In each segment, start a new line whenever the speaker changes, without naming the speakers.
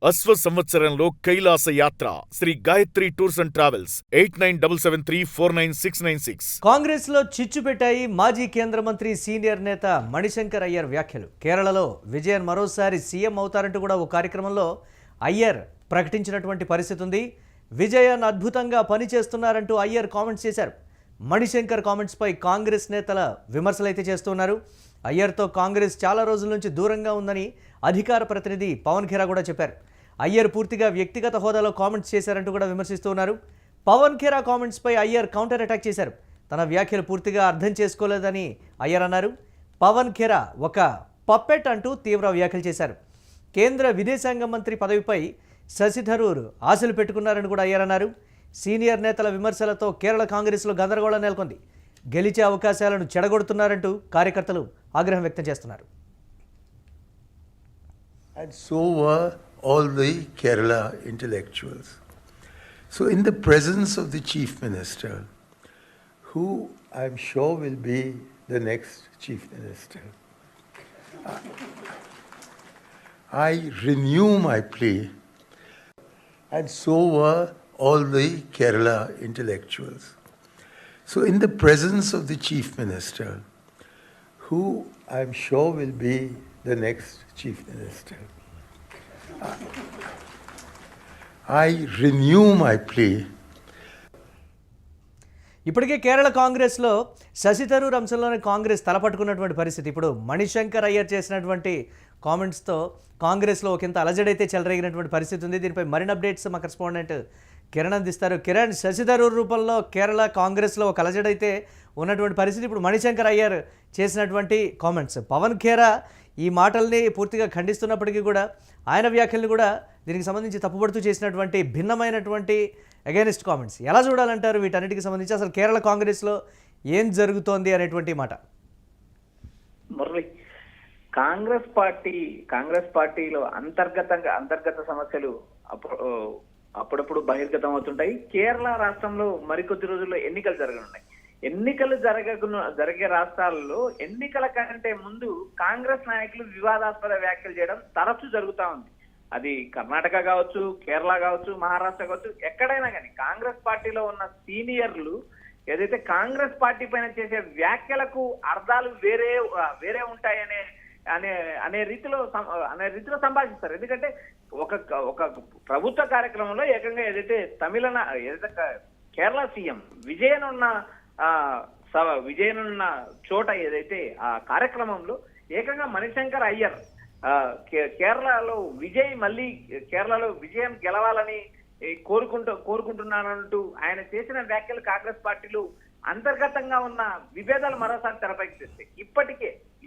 అశ్వ సంవత్సరంలో కైలాస యాత్ర Sri Gayatri tours and travels 8977349696.
Congress లో చిచ్చు పెట్టాయి మాజీ కేంద్ర మంత్రి సీనియర్ నేత మణిశంకర్ అయ్యర్ వ్యాఖ్యలు. కేరళలో విజయన్ మరోసారి సీఎం అవుతారంటూ కూడా ఓ కార్యక్రమంలో అయ్యర్ ప్రకటించినటువంటి పరిస్థితి ఉంది. విజయన్ అద్భుతంగా పనిచేస్తున్నారంటూ అయ్యర్ కామెంట్స్ చేశారు. మణిశంకర్ కామెంట్స్ పై కాంగ్రెస్ నేతల విమర్శలు అయితే చేస్తున్నారు. అయ్యర్తో కాంగ్రెస్ చాలా రోజుల నుంచి దూరంగా ఉందని అధికార ప్రతినిధి పవన్ ఖేరా కూడా చెప్పారు. అయ్యర్ పూర్తిగా వ్యక్తిగత హోదాలో కామెంట్స్ చేశారంటూ కూడా విమర్శిస్తూ ఉన్నారు. పవన్ ఖేరా కామెంట్స్ పై అయ్యర్ కౌంటర్ అటాక్ చేశారు. తన వ్యాఖ్యలు పూర్తిగా అర్థం చేసుకోలేదని అయ్యర్ అన్నారు. పవన్ ఖేరా ఒక పప్పెట్ అంటూ తీవ్ర వ్యాఖ్యలు చేశారు. కేంద్ర విదేశాంగ మంత్రి పదవిపై శశి థరూర్ ఆశలు పెట్టుకున్నారని కూడా అయ్యర్ అన్నారు. సీనియర్ నేతల విమర్శలతో కేరళ కాంగ్రెస్లో గందరగోళం నెలకొంది. గెలిచే అవకాశాలను చెడగొడుతున్నారంటూ కార్యకర్తలు ఆగ్రహం వ్యక్తం చేస్తున్నారు.
And so were all the Kerala intellectuals. So in the presence of the Chief Minister, who I'm sure will be the next Chief Minister, I renew my plea, and so were all the Kerala intellectuals. So in the presence of the Chief Minister, who I'm sure will be the next Chief Minister, I renew my plea.
ఇప్పటికే కేరళ కాంగ్రెస్లో శశి థరూర్ అంశంలోనే కాంగ్రెస్ తలపట్టుకున్నటువంటి పరిస్థితి. ఇప్పుడు మణిశంకర్ అయ్యర్ చేసినటువంటి కామెంట్స్తో కాంగ్రెస్లో ఒకంత అలజడైతే చెలరేగినటువంటి పరిస్థితి ఉంది. దీనిపై మరిన్ని అప్డేట్స్ మా కరెస్పాండెంట్ కిరణ్ అందిస్తారు. కిరణ్, శశి థరూర్ రూపంలో కేరళ కాంగ్రెస్లో ఒక అలజడైతే ఉన్నటువంటి పరిస్థితి. ఇప్పుడు మణిశంకర్ అయ్యర్ చేసినటువంటి కామెంట్స్, పవన్ ఖేరా ఈ మాటల్ని పూర్తిగా ఖండిస్తున్నప్పటికీ కూడా ఆయన వ్యాఖ్యల్ని కూడా దీనికి సంబంధించి తప్పుపడుతూ చేసినటువంటి భిన్నమైనటువంటి అగైనిస్ట్ కామెంట్స్ ఎలా చూడాలంటారు? వీటన్నిటికి సంబంధించి అసలు కేరళ కాంగ్రెస్లో ఏం జరుగుతోంది అనేటువంటి మాట.
మురళి, కాంగ్రెస్ పార్టీలో అంతర్గత సమస్యలు అప్పుడప్పుడు బహిర్గతం అవుతుంటాయి. కేరళ రాష్ట్రంలో మరికొద్ది రోజుల్లో ఎన్నికలు జరగనున్నాయి. ఎన్నికలు జరిగే రాష్ట్రాల్లో ఎన్నికల కంటే ముందు కాంగ్రెస్ నాయకులు వివాదాస్పద వ్యాఖ్యలు చేయడం తరచూ జరుగుతూ ఉంది. అది కర్ణాటక కావచ్చు, కేరళ కావచ్చు, మహారాష్ట్ర కావచ్చు, ఎక్కడైనా కానీ కాంగ్రెస్ పార్టీలో ఉన్న సీనియర్లు ఏదైతే కాంగ్రెస్ పార్టీ పైన చేసే వ్యాఖ్యలకు అర్థాలు వేరే ఉంటాయనే అనే రీతిలో సంభాషిస్తారు. ఎందుకంటే ఒక ప్రభుత్వ కార్యక్రమంలో ఏకంగా ఏదైతే కేరళ సీఎం విజయన్ ఉన్న చోట ఏదైతే ఆ కార్యక్రమంలో ఏకంగా మణిశంకర్ అయ్యర్ కేరళలో విజయం గెలవాలని కోరుకుంటున్నానంటూ ఆయన చేసిన వ్యాఖ్యలు కాంగ్రెస్ పార్టీలు అంతర్గతంగా ఉన్న విభేదాలు మరోసారి తెరపైకి తెస్తాయి.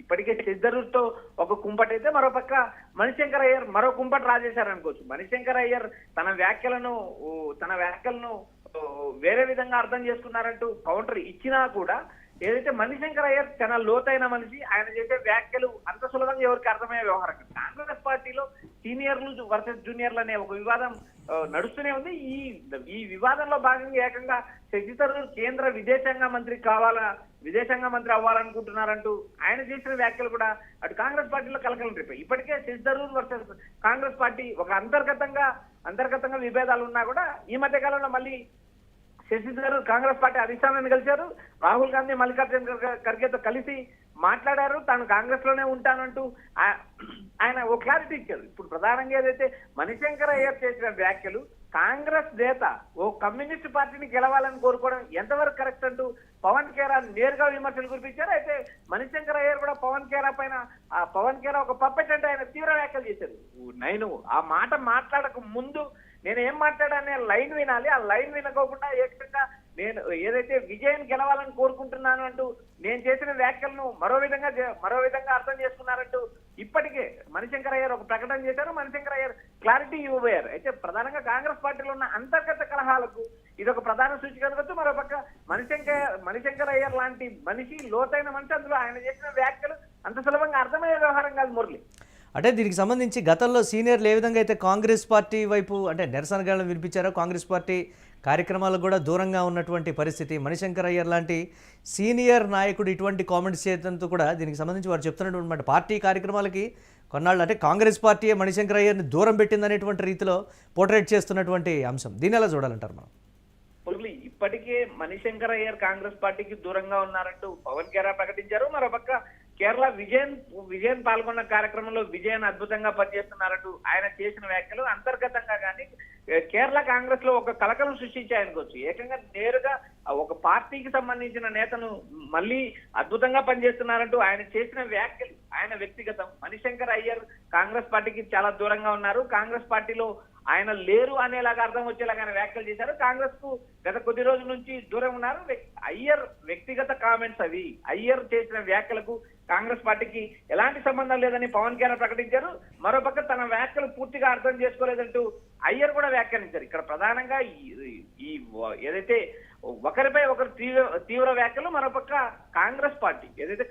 ఇప్పటికే శశిధరూర్తో ఒక కుంపటి అయితే మరోపక్క మణిశంకర్ అయ్యర్ మరో కుంపటి రాజేశారనుకోవచ్చు. మణిశంకర్ అయ్యర్ తన వ్యాఖ్యలను వేరే విధంగా అర్థం చేసుకున్నారంటూ కౌంటర్ ఇచ్చినా కూడా ఏదైతే మణిశంకర్ అయ్యర్ చాలా లోతైన మనిషి, ఆయన చేసే వ్యాఖ్యలు అంత సులభంగా ఎవరికి అర్థమయ్యే వ్యవహారం. కాంగ్రెస్ పార్టీలో సీనియర్లు వర్సెస్ జూనియర్లు అనే ఒక వివాదం నడుస్తూనే ఉంది. ఈ వివాదంలో భాగంగా ఏకంగా శశి థరూర్ కేంద్ర విదేశాంగ మంత్రి అవ్వాలనుకుంటున్నారంటూ ఆయన చేసిన వ్యాఖ్యలు కూడా అటు కాంగ్రెస్ పార్టీలో కలకలం రేపాయి. ఇప్పటికే శశి థరూర్ వర్సెస్ కాంగ్రెస్ పార్టీ ఒక అంతర్గతంగా విభేదాలు ఉన్నా కూడా ఈ మధ్య కాలంలో మళ్ళీ శశి థరూర్ కాంగ్రెస్ పార్టీ అధిష్టానాన్ని కలిశారు. రాహుల్ గాంధీ, మల్లికార్జున ఖర్గేతో కలిసి మాట్లాడారు. తాను కాంగ్రెస్ లోనే ఉంటానంటూ ఆయన ఓ క్లారిటీ ఇచ్చారు. ఇప్పుడు ప్రధానంగా ఏదైతే మణిశంకర్ అయ్యర్ చేసిన వ్యాఖ్యలు కాంగ్రెస్ నేత ఓ కమ్యూనిస్ట్ పార్టీని గెలవాలని కోరుకోవడం ఎంతవరకు కరెక్ట్ అంటూ పవన్ ఖేరా నేరుగా విమర్శలు కురిపించారు. అయితే మణిశంకర్ అయ్యర్ కూడా పవన్ ఖేరా ఒక పప్పెట్ అంటే ఆయన తీవ్ర వ్యాఖ్యలు చేశారు. నేను ఆ మాట మాట్లాడక ముందు నేను ఏం మాట్లాడానే లైన్ వినాలి, ఆ లైన్ వినకోకుండా ఏకంగా నేను ఏదైతే విజయం గెలవాలని కోరుకుంటున్నాను అంటూ నేను చేసిన వ్యాఖ్యలను మరో విధంగా అర్థం చేసుకున్నారంటూ ఇప్పటికే మణిశంకర్ అయ్యర్ ఒక ప్రకటన చేశారు. మణిశంకర్ అయ్యర్ క్లారిటీ ఇవ్వబోయారు. అయితే ప్రధానంగా కాంగ్రెస్ పార్టీలో ఉన్న అంతర్గత కలహాలకు ఇది ఒక ప్రధాన సూచిక అనుకోవచ్చు. మరోపక్క మణిశంకర్ అయ్యర్ లాంటి మనిషి, లోతైన మనిషి, అందులో ఆయన చేసిన వ్యాఖ్యలు అంత సులభంగా అర్థమయ్యే వ్యవహారం కాదు మురళి.
అంటే దీనికి సంబంధించి గతంలో సీనియర్లు ఏ విధంగా అయితే కాంగ్రెస్ పార్టీ వైపు అంటే నిరసనగాలను వినిపించారో, కాంగ్రెస్ పార్టీ కార్యక్రమాలకు కూడా దూరంగా ఉన్నటువంటి పరిస్థితి. మణిశంకర్ అయ్యర్ లాంటి సీనియర్ నాయకుడు ఇటువంటి కామెంట్స్ చేయడంతో కూడా దీనికి సంబంధించి వారు చెప్తున్నటువంటి మాట, పార్టీ కార్యక్రమాలకి కొన్నాళ్ళు అంటే కాంగ్రెస్ పార్టీయే మణిశంకర్ అయ్యర్ని దూరం పెట్టిందనేటువంటి రీతిలో పోర్ట్రేట్ చేస్తున్నటువంటి అంశం. దీన్ని ఎలా చూడాలంటారు మనం?
మురళి, ఇప్పటికే మణిశంకర్ అయ్యర్ కాంగ్రెస్ పార్టీకి దూరంగా ఉన్నారంటూ పవన్ కళ్యాణ్ ప్రకటించారు. మరోపక్క కేరళ విజయన్ పాల్గొన్న కార్యక్రమంలో విజయన్ అద్భుతంగా పనిచేస్తున్నారంటూ ఆయన చేసిన వ్యాఖ్యలు అంతర్గతంగా కానీ కేరళ కాంగ్రెస్ లో ఒక కలకలం సృష్టించాయనుకోవచ్చు. ఏకంగా నేరుగా ఒక పార్టీకి సంబంధించిన నేతను మళ్ళీ అద్భుతంగా పనిచేస్తున్నారంటూ ఆయన చేసిన వ్యాఖ్యలు ఆయన వ్యక్తిగతం. మణిశంకర్ అయ్యర్ కాంగ్రెస్ పార్టీకి చాలా దూరంగా ఉన్నారు, కాంగ్రెస్ పార్టీలో ఆయన లేరు అనేలాగా అర్థం వచ్చేలాగా ఆయన వ్యాఖ్యలు చేశారు. కాంగ్రెస్ కు గత కొద్ది రోజుల నుంచి దూరం ఉన్నారు. అయ్యర్ వ్యక్తిగత కామెంట్స్ అవి. అయ్యర్ చేసిన వ్యాఖ్యలకు కాంగ్రెస్ పార్టీకి ఎలాంటి సంబంధం లేదని పవన్ కళ్యాణ్ ప్రకటించారు. మరోపక్క తన వ్యాఖ్యలు పూర్తిగా అర్థం చేసుకోలేదంటూ అయ్యర్ కూడా వ్యాఖ్యానించారు. ఇక్కడ ప్రధానంగా ఈ ఏదైతే ఒకరిపై ఒకరు తీవ్ర వ్యాఖ్యలు, మరోపక్క కాంగ్రెస్ పార్టీ ఏదైతే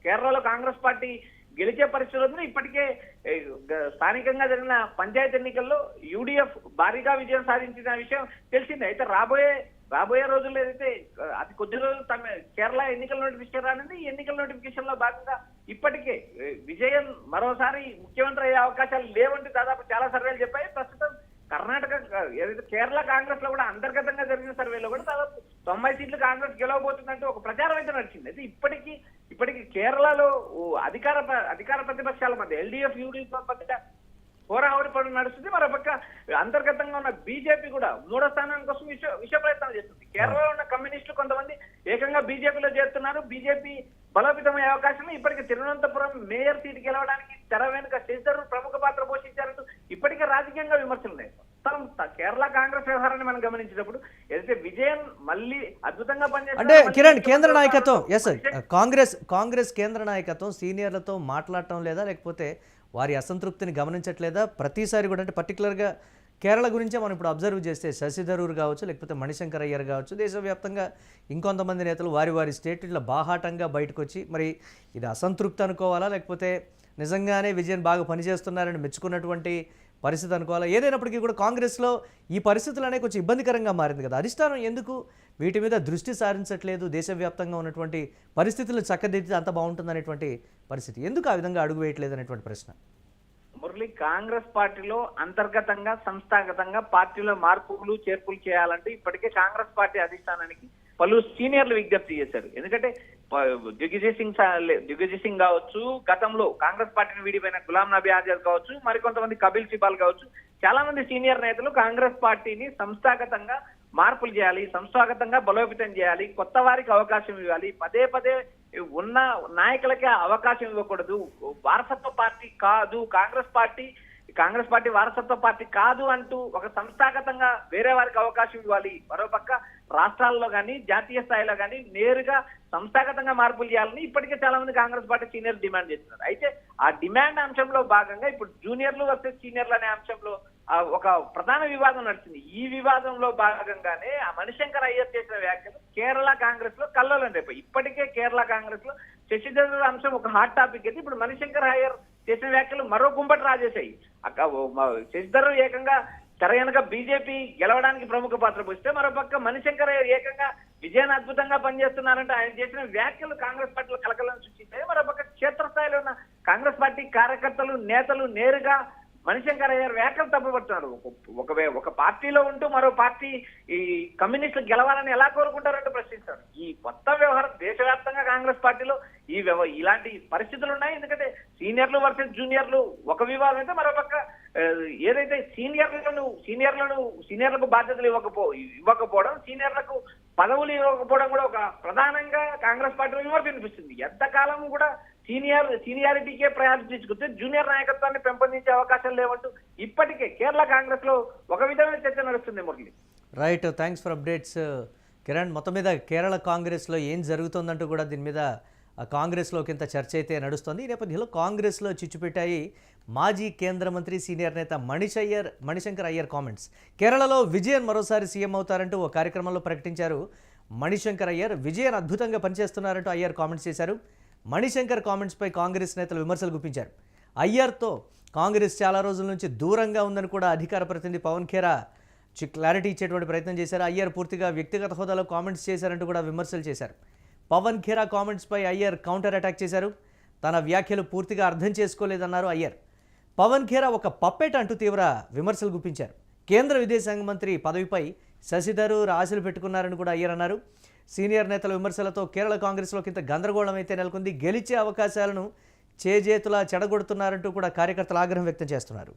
కేరళలో కాంగ్రెస్ పార్టీ గెలిచే పరిస్థితుల్లో ఇప్పటికే స్థానికంగా జరిగిన పంచాయతీ ఎన్నికల్లో యూడిఎఫ్ భారీగా విజయం సాధించిన విషయం తెలిసిందే. అయితే రాబోయే రోజుల్లో ఏదైతే అతి కొద్ది రోజులు కేరళ ఎన్నికల నోటిఫికేషన్ రానుంది. ఈ ఎన్నికల నోటిఫికేషన్ లో భాగంగా ఇప్పటికే విజయన్ మరోసారి ముఖ్యమంత్రి అయ్యే అవకాశాలు లేవంటూ దాదాపు చాలా సర్వేలు చెప్పాయి. ప్రస్తుతం కర్ణాటక ఏదైతే కేరళ కాంగ్రెస్ లో కూడా అంతర్గతంగా జరిగిన సర్వేలో కూడా దాదాపు 90 సీట్లు కాంగ్రెస్ గెలవబోతుందంటూ ఒక ప్రచారం అయితే నడిచింది. అయితే ఇప్పటికీ కేరళలో అధికార ప్రతిపక్షాల మధ్య ఎల్డీఎఫ్ యూడీఎఫ్ మధ్య హోరాహోరీ పనులు నడుస్తుంది. మరోపక్క అంతర్గతంగా ఉన్న బీజేపీ కూడా 3వ స్థానం కోసం విష ప్రయత్నాలు చేస్తుంది. కేరళలో ఉన్న కమ్యూనిస్టులు కొంతమంది ఏకంగా బీజేపీలో చేరుతున్నారు. బీజేపీ బలోపేతమయ్యే అవకాశం. ఇప్పటికే తిరువనంతపురం మేయర్ సీటు గెలవడానికి తెర వెనుక శశిధర్ ప్రముఖ పాత్ర పోషించారంటూ ఇప్పటికే రాజకీయంగా విమర్శలు ఉన్నాయి. కేరళ కాంగ్రెస్ వ్యవహారాన్ని మనం గమనించినప్పుడు ఏదైతే విజయన్ మళ్ళీ అద్భుతంగా పనిచేస్తారు.
అంటే కిరణ్, కేంద్ర నాయకత్వం కాంగ్రెస్ కేంద్ర నాయకత్వం సీనియర్లతో మాట్లాడటం లేదా, లేకపోతే వారి అసంతృప్తిని గమనించట్లేదా? ప్రతిసారి కూడా అంటే పర్టికులర్గా కేరళ గురించే మనం ఇప్పుడు అబ్జర్వ్ చేస్తే శశిధరూర్ కావచ్చు, లేకపోతే మణిశంకర్ అయ్యర్ కావచ్చు, దేశవ్యాప్తంగా ఇంకొంతమంది నేతలు వారి స్టేట్లో బాహాటంగా బయటకు వచ్చి మరి ఇది అసంతృప్తి అనుకోవాలా, లేకపోతే నిజంగానే విజయన్ బాగా పనిచేస్తున్నారని మెచ్చుకున్నటువంటి పరిస్థితి అనుకోవాలా? ఏదైనప్పటికీ కూడా కాంగ్రెస్లో ఈ పరిస్థితులు అనేవి కొంచెం ఇబ్బందికరంగా మారింది కదా. అధిష్టానం ఎందుకు వీటి మీద దృష్టి సారించట్లేదు? దేశవ్యాప్తంగా ఉన్నటువంటి పరిస్థితులను చక్కదిద్దితే అంత బాగుంటుందనేటువంటి పరిస్థితి ఎందుకు ఆ విధంగా అడుగు వేయట్లేదు అనేటువంటి ప్రశ్న.
మురళి, కాంగ్రెస్ పార్టీలో అంతర్గతంగా సంస్థాగతంగా పార్టీలో మార్పులు చేర్పులు చేయాలంటే ఇప్పటికే కాంగ్రెస్ పార్టీ అధిష్టానానికి పలు సీనియర్లు విజ్ఞప్తి చేశారు. ఎందుకంటే దిగ్విజయ్ సింగ్ కావచ్చు, గతంలో కాంగ్రెస్ పార్టీని వీడిపోయిన గులాం నబీ ఆజాద్ కావచ్చు, మరికొంతమంది కపిల్ సిబాల్ కావచ్చు, చాలా మంది సీనియర్ నేతలు కాంగ్రెస్ పార్టీని సంస్థాగతంగా మార్పులు చేయాలి, సంస్థాగతంగా బలోపేతం చేయాలి, కొత్త వారికి అవకాశం ఇవ్వాలి, పదే ఉన్న నాయకులకే అవకాశం ఇవ్వకూడదు, వారసత్వ పార్టీ కాదు కాంగ్రెస్ పార్టీ వారసత్వ పార్టీ కాదు అంటూ ఒక సంస్థాగతంగా వేరే వారికి అవకాశం ఇవ్వాలి. మరోపక్క రాష్ట్రాల్లో కానీ జాతీయ స్థాయిలో కానీ నేరుగా సంస్థాగతంగా మార్పులు చేయాలని ఇప్పటికే చాలా మంది కాంగ్రెస్ పార్టీ సీనియర్లు డిమాండ్ చేస్తున్నారు. అయితే ఆ డిమాండ్ అంశంలో భాగంగా ఇప్పుడు జూనియర్లు వర్సెస్ సీనియర్లు అనే అంశంలో ఒక ప్రధాన వివాదం నడిచింది. ఈ వివాదంలో భాగంగానే ఆ మణిశంకర్ అయ్యర్ చేసిన వ్యాఖ్యలు కేరళ కాంగ్రెస్ లో కల్లోలం రేపాయి. ఇప్పటికే కేరళ కాంగ్రెస్ లో శశిధర్ అంశం ఒక హాట్ టాపిక్ అయితే ఇప్పుడు మణిశంకర్ అయ్యర్ చేసిన వ్యాఖ్యలు మరో గుంపటి రాజేశాయి. శశిధర్ ఏకంగా తెర వెనుక బీజేపీ గెలవడానికి ప్రముఖ పాత్ర పోస్తే, మరోపక్క మణిశంకర్ అయ్యర్ ఏకంగా విజయాన్ని అద్భుతంగా పనిచేస్తున్నారంటే ఆయన చేసిన వ్యాఖ్యలు కాంగ్రెస్ పార్టీలో కలకలం సృష్టించాయి. మరోపక్క క్షేత్రస్థాయిలో ఉన్న కాంగ్రెస్ పార్టీ కార్యకర్తలు నేతలు నేరుగా మణిశంకర్ అయ్యర్ వ్యాఖ్యలు తప్పుపడుతున్నారు. ఒక పార్టీలో ఉంటూ మరో పార్టీ ఈ కమ్యూనిస్టులు గెలవాలని ఎలా కోరుకుంటారంటూ ప్రశ్నిస్తారు. ఈ కొత్త వ్యవహారం దేశవ్యాప్తంగా కాంగ్రెస్ పార్టీలో ఇలాంటి పరిస్థితులు ఉన్నాయి. ఎందుకంటే సీనియర్లు వర్సెస్ జూనియర్లు ఒక వివాదం అయితే, మరోపక్క ఏదైతే సీనియర్లకు బాధ్యతలు ఇవ్వకపోవడం, సీనియర్లకు పదవులు ఇవ్వకపోవడం కూడా ఒక ప్రధానంగా కాంగ్రెస్ పార్టీలో విమర్శ వినిపిస్తుంది. ఎంతకాలం కూడా సీనియారిటీకే ప్రయారిటీ ఇచ్చుకుంటే జూనియర్ నాయకత్వాన్ని పెంపొందించే అవకాశం లేవంటూ ఇప్పటికే కేరళ కాంగ్రెస్ లో ఒక విధమైన చర్చ నడుస్తుంది. Murali,
right, thanks for updates Kiran. మొత్తం మీద కేరళ కాంగ్రెస్లో ఏం జరుగుతుందంటూ కూడా దీని మీద కాంగ్రెస్లో కింద చర్చ అయితే నడుస్తుంది. ఈ నేపథ్యంలో కాంగ్రెస్లో చిచ్చుపెట్టాయి మాజీ కేంద్ర మంత్రి సీనియర్ నేత మణిశంకర్ అయ్యర్ కామెంట్స్. కేరళలో విజయన్ మరోసారి సీఎం అవుతారంటూ ఓ కార్యక్రమంలో ప్రకటించారు మణిశంకర్ అయ్యర్. విజయన్ అద్భుతంగా పనిచేస్తున్నారంటూ అయ్యర్ కామెంట్స్ చేశారు. మణిశంకర్ కామెంట్స్పై కాంగ్రెస్ నేతలు విమర్శలు గుప్పించారు. అయ్యర్తో కాంగ్రెస్ చాలా రోజుల నుంచి దూరంగా ఉందని కూడా అధికార ప్రతినిధి పవన్ ఖేరా క్లారిటీ ఇచ్చేటువంటి ప్రయత్నం చేశారు. అయ్యర్ పూర్తిగా వ్యక్తిగత హోదాలో కామెంట్స్ చేశారంటూ కూడా విమర్శలు చేశారు. పవన్ ఖేరా కామెంట్స్పై అయ్యర్ కౌంటర్ అటాక్ చేశారు. తన వ్యాఖ్యలు పూర్తిగా అర్థం చేసుకోలేదన్నారు అయ్యర్. పవన్ ఖేరా ఒక పప్పెట్ అంటూ తీవ్ర విమర్శలు గుప్పించారు. కేంద్ర విదేశాంగ మంత్రి పదవిపై శశిధరూర్ ఆశలు పెట్టుకున్నారని కూడా అయ్యర్ అన్నారు. సీనియర్ నేతల విమర్శలతో కేరళ కాంగ్రెస్లో ఇంత గందరగోళం అయితే నెలకొంది. గెలిచే అవకాశాలను చేజేతులా చెడగొడుతున్నారంటూ కూడా కార్యకర్తలు ఆగ్రహం వ్యక్తం చేస్తున్నారు.